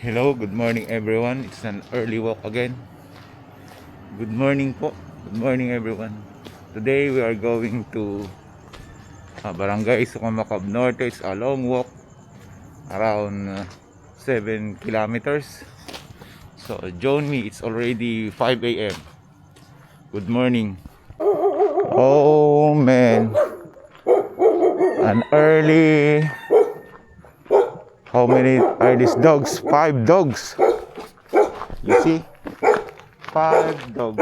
Hello, good morning everyone. It's an early walk again. Good morning po. Good morning everyone. Today we are going to Barangay Sukamakab Norte. It's a long walk around 7 kilometers. So join me. It's already 5 a.m. Good morning. Oh man. An early. How many are these dogs? 5 dogs. You see? 5 dogs.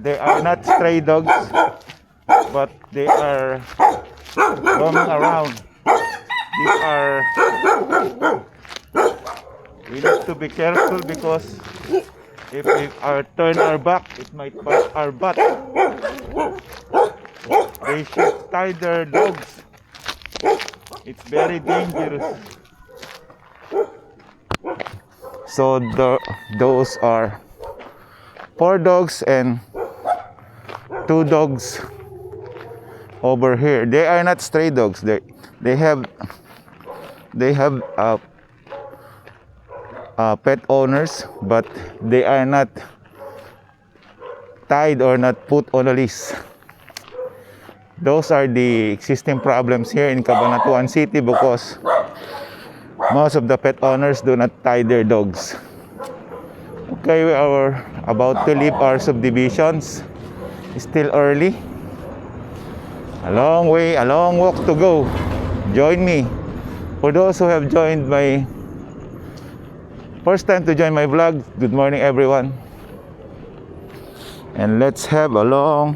They are not stray dogs, but they are roaming around. These are. We need to be careful because if we turn our back, it might bite our butt. They should tie their dogs. It's very dangerous. So those are 4 dogs and 2 dogs over here. They are not stray dogs. They have pet owners, but they are not tied or not put on a leash. Those are the existing problems here in Cabanatuan City because most of the pet owners do not tie their dogs. Okay, we are about to leave our subdivisions. It's still early. A long way, a long walk to go. Join me. For those who have joined my first time to join my vlog, good morning everyone. And let's have a long,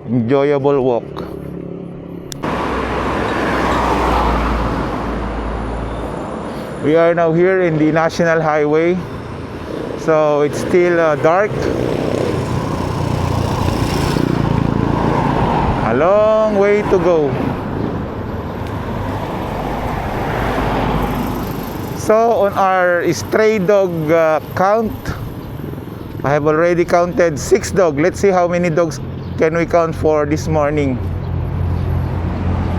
enjoyable walk. We are now here in the National Highway. So it's still dark. A long way to go. So on our stray dog count, I have already counted 6 dogs. Let's see how many dogs can we count for this morning.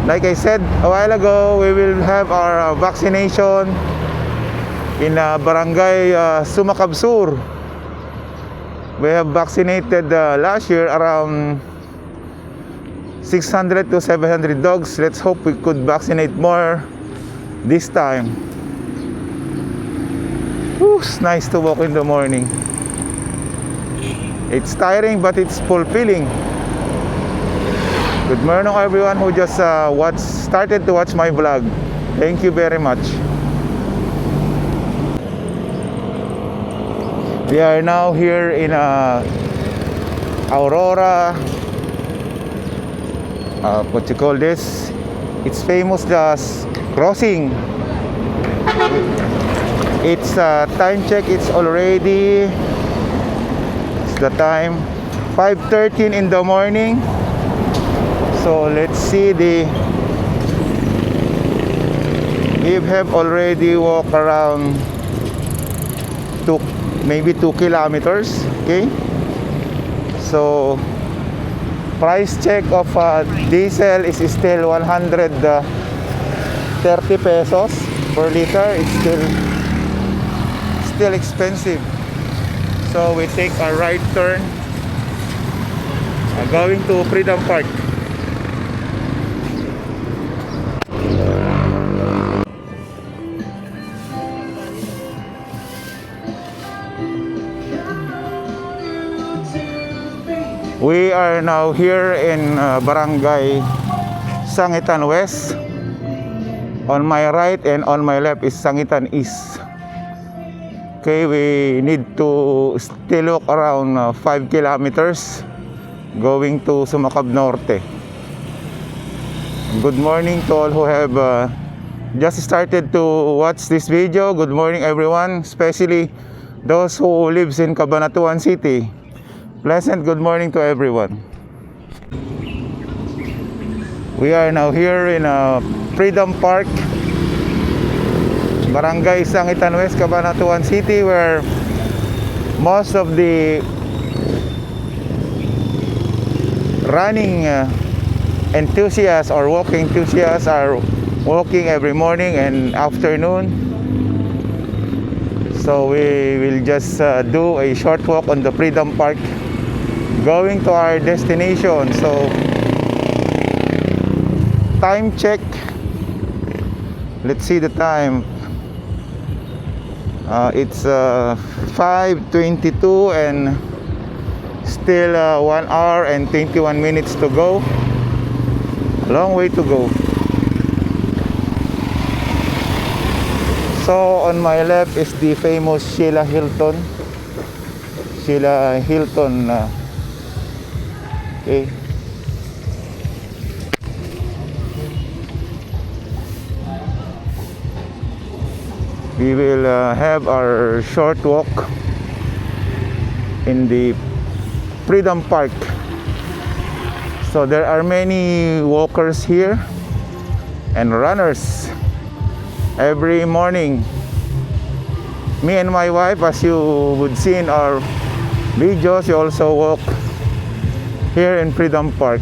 Like I said a while ago, we will have our vaccination in Barangay Sumakab Sur. We have vaccinated last year around 600 to 700 dogs. Let's hope we could vaccinate more this time. Whew, it's nice to walk in the morning. It's tiring but it's fulfilling. Good morning everyone who just started to watch my vlog. Thank you very much. We are now here in Aurora. What you call this? It's famous as crossing. It's time check. It's already. It's the time 5:13 in the morning. So let's see we have already walked around maybe 2 kilometers. Okay. So price check of diesel is still 130 pesos per liter. It's still expensive. So we take a right turn going to Freedom Park. We are now here in Barangay Sangitan West. On my right and on my left is Sangitan East. Okay, we need to still walk around 5 kilometers going to Sumakab Norte. Good morning to all who have just started to watch this video. Good morning everyone, especially those who lives in Cabanatuan City. Pleasant good morning to everyone. We are now here in Freedom Park, Barangay Sangitan West, Cabanatuan City, where most of the running enthusiasts or walking enthusiasts are walking every morning and afternoon. So we will just do a short walk on the Freedom Park going to our destination. So time check, let's see the time. It's 5:22 and still 1 hour and 21 minutes to go. Long way to go. So on my left is the famous Sheila Hilton. Okay. We will have our short walk in the Freedom Park. So there are many walkers here and runners every morning. Me and my wife, as you would see in our videos, we also walk here in Freedom Park.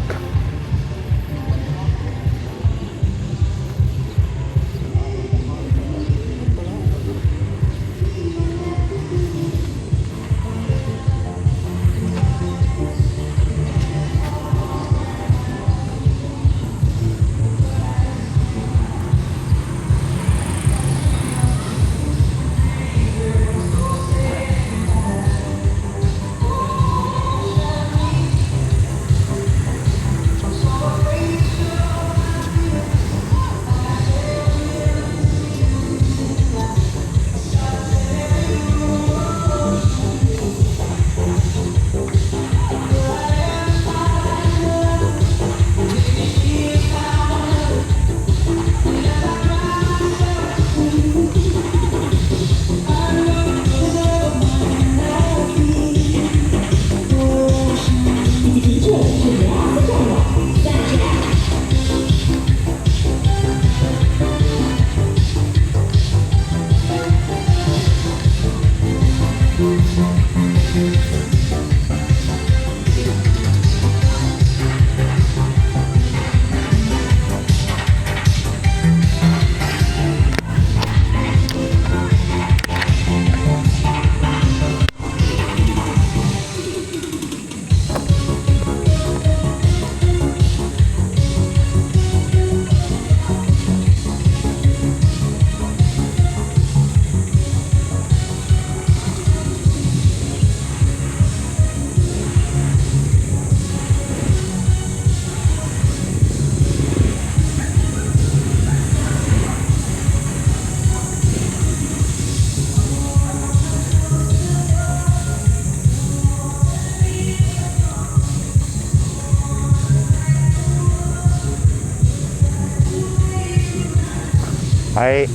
Hi.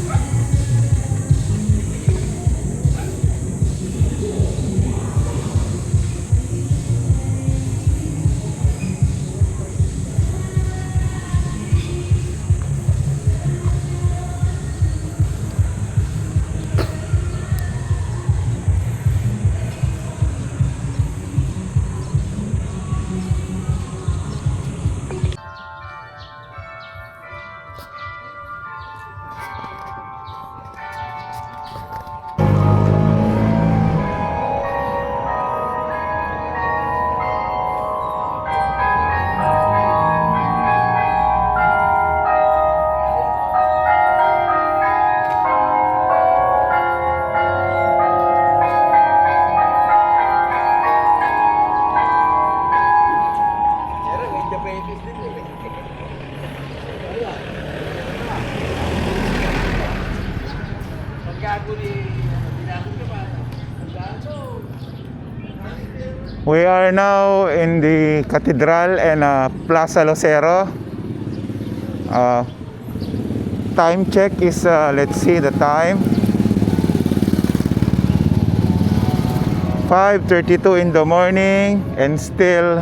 We are now in the Cathedral and Plaza Lucero. Time check is, let's see the time. 5:32 in the morning and still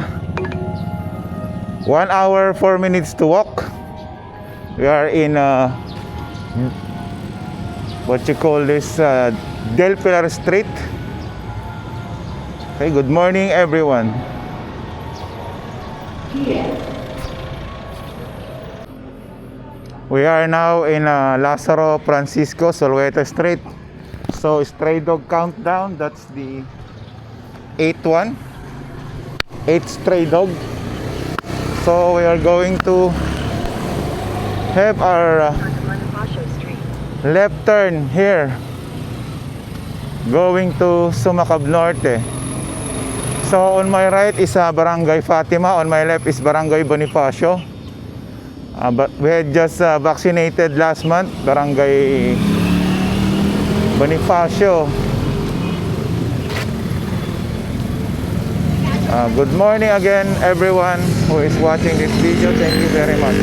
1 hour 4 minutes to walk. We are in what you call this, Del Pilar Street. Okay, good morning everyone. We are now in Lazaro Francisco Solweta Street. So stray dog countdown, that's the eighth one, eighth stray dog. So we are going to have our left turn here, going to Sumakab Norte. So on my right is Barangay Fatima, on my left is Barangay Bonifacio. But we had just vaccinated last month, Barangay Bonifacio. Good morning again everyone who is watching this video. Thank you very much.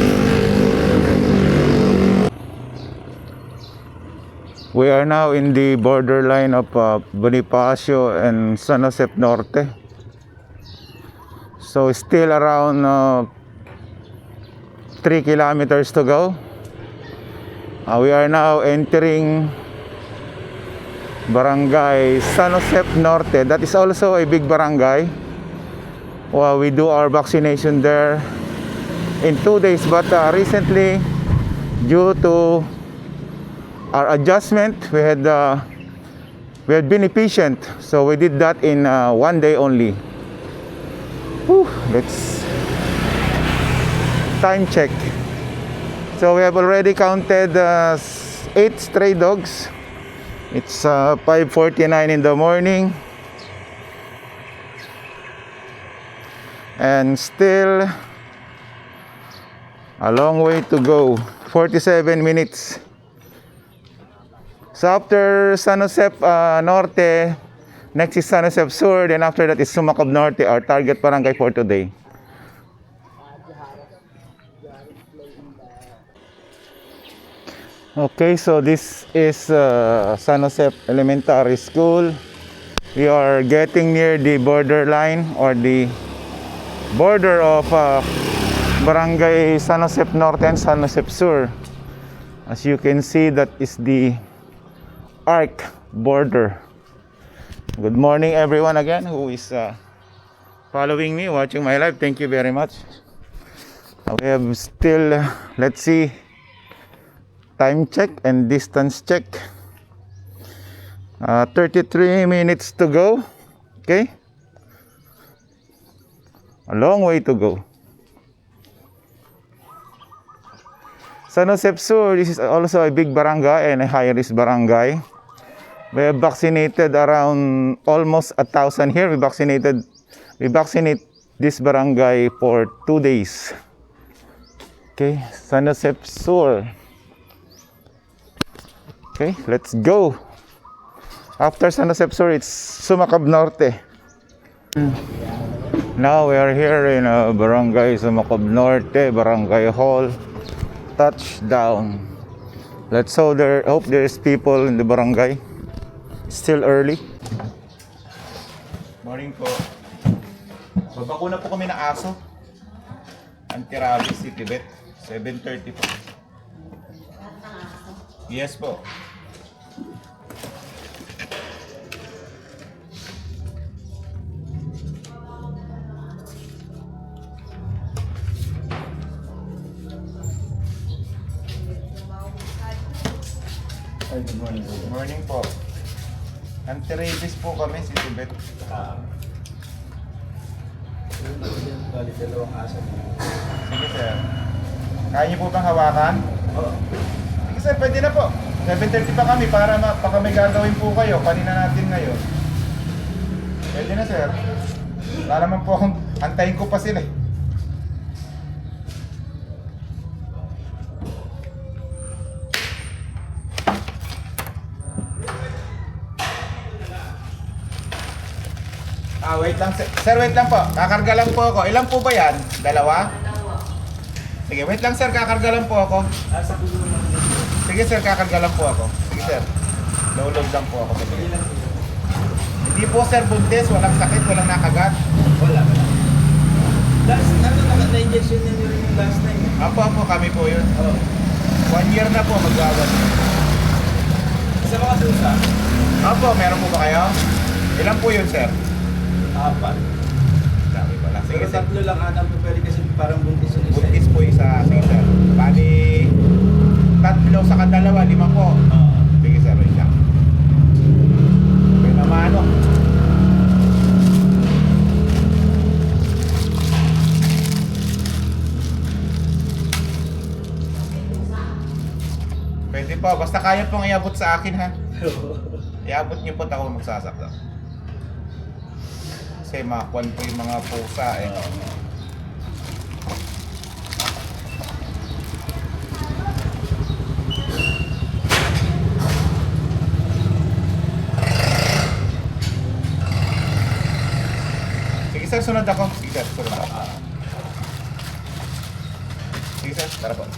We are now in the borderline of Bonifacio and San Jose Norte. So still around 3 kilometers to go. We are now entering Barangay San Jose Norte. That is also a big barangay. Well, we do our vaccination there in 2 days, but recently, due to our adjustment, we had been efficient, so we did that in 1 day only. Whew, let's time check. So we have already counted 8 stray dogs. It's 5:49 in the morning, and still a long way to go. 47 minutes. So after San Jose Norte, next is San Jose Sur, then after that is Sumakab Norte, our target barangay for today. Okay, so this is San Jose Elementary School. We are getting near the borderline or the border of Barangay San Jose Norte and San Jose Sur. As you can see, that is the arc border. Good morning everyone again who is following me, watching my live. Thank you very much. We have still, let's see, time check and distance check. 33 minutes to go. Okay, a long way to go. San Jose Sur, this is also a big barangay and a high-risk barangay. We have vaccinated around almost 1,000 here. We vaccinate this barangay for 2 days. Okay, San Jose Sur. Okay, let's go. After San Jose Sur, it's Sumakab Norte. Now we are here in Barangay Sumakab Norte, Barangay Hall. Touchdown. Let's hope there's people in the barangay. Still early. Morning po. Babakuna po kami ng aso. Anti-rabies si Tibet. 7:30 po. Yes po. Good morning. Good morning po. Anti-rabies po kami si Tibet. Sige sir. Kaya niyo po bang hawakan? Oo. Sige sir, pwede na po. 7:30 pa kami para baka may gagawin po kayo. Kanina natin ngayon. Pwede na sir. Wala naman po akong antayin ko pa sila eh. Wait lang sir. Sir, wait lang po. Kakarga lang po ako. Ilan po ba yan? Dalawa? Sige, wait lang sir. Kakarga lang po ako. Sige sir, kakarga lang po ako. Sige sir. Low-load lang po ako. Hindi po sir buntis. Walang sakit. Walang nakagat. Wala. Last, na-injection na nyo rin yung last time. Apo, kami po yun. 1 year na po magwawan. Sa mga susa? Apo, meron po ba kayo? Ilan po yun sir? 4. Sabi pala. Sige Pero sir. 3 lang ata po pwede kasi parang buntis yung isa. Buntis po isa. Sige sir. Bali, 3 sa kadalawa, 5 po. Sige sir, wait lang. Pwede pa, basta kaya pong iabot sa akin ha. Iabot niyo po at ako magsasaksak. Kasi makuan po yung mga pusa eh. Sige sir, sunod ako. Sige sir, sunod ako. Sige sir, tara po.